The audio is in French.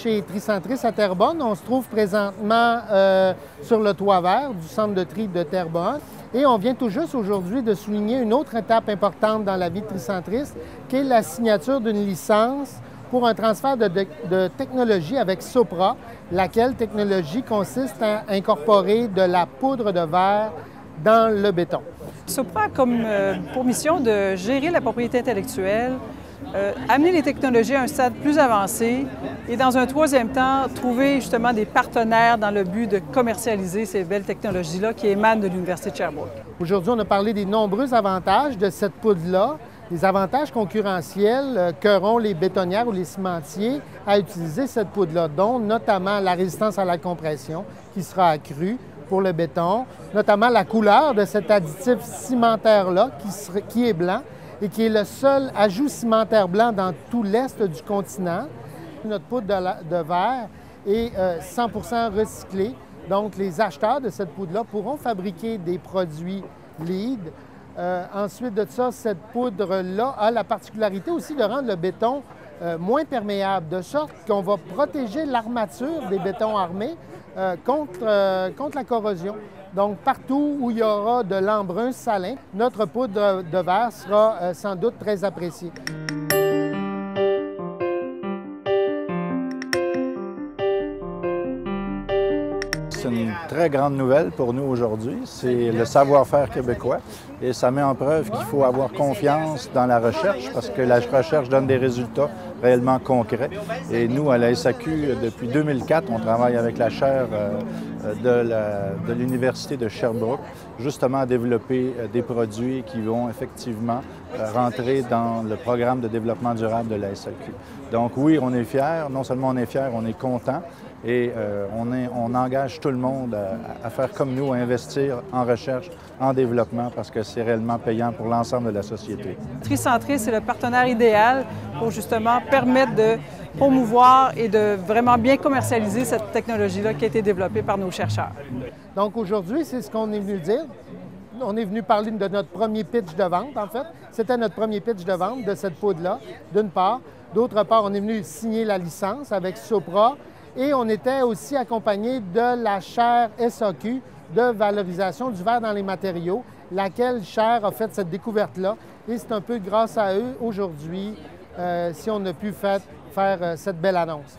chez Tricentris à Terrebonne. On se trouve présentement sur le toit vert du centre de tri de Terrebonne. Et on vient tout juste aujourd'hui de souligner une autre étape importante dans la vie de Tricentris, qui est la signature d'une licence pour un transfert de technologie avec Sopra, laquelle technologie consiste à incorporer de la poudre de verre dans le béton. Sopra a comme pour mission de gérer la propriété intellectuelle, amener les technologies à un stade plus avancé et, dans un troisième temps, trouver justement des partenaires dans le but de commercialiser ces belles technologies-là qui émanent de l'Université de Sherbrooke. Aujourd'hui, on a parlé des nombreux avantages de cette poudre-là, les avantages concurrentiels qu'auront les bétonnières ou les cimentiers à utiliser cette poudre-là, dont notamment la résistance à la compression qui sera accrue pour le béton, notamment la couleur de cet additif cimentaire-là qui est blanc et qui est le seul ajout cimentaire blanc dans tout l'est du continent. Notre poudre de verre est 100% recyclée, donc les acheteurs de cette poudre-là pourront fabriquer des produits LEED. Ensuite de ça, cette poudre-là a la particularité aussi de rendre le béton moins perméable, de sorte qu'on va protéger l'armature des bétons armés contre la corrosion. Donc, partout où il y aura de l'embrun salin, notre poudre de verre sera sans doute très appréciée. C'est une très grande nouvelle pour nous aujourd'hui. C'est le savoir-faire québécois et ça met en preuve qu'il faut avoir confiance dans la recherche parce que la recherche donne des résultats réellement concrets. Et nous, à la SAQ, depuis 2004, on travaille avec la chaire de l'Université de Sherbrooke, justement à développer des produits qui vont effectivement rentrer dans le programme de développement durable de la SAQ. Donc oui, on est fiers. Non seulement on est fiers, on est content. Et on engage tout le monde à faire comme nous, à investir en recherche, en développement, parce que c'est réellement payant pour l'ensemble de la société. Tricentris, c'est le partenaire idéal pour justement permettre de promouvoir et de vraiment bien commercialiser cette technologie-là qui a été développée par nos chercheurs. Donc aujourd'hui, c'est ce qu'on est venu dire. On est venu parler de notre premier pitch de vente, en fait. C'était notre premier pitch de vente de cette poudre-là, d'une part. D'autre part, on est venu signer la licence avec Sopra. Et on était aussi accompagné de la chaire SAQ de valorisation du verre dans les matériaux, laquelle chaire a fait cette découverte-là. Et c'est un peu grâce à eux aujourd'hui si on a pu faire cette belle annonce.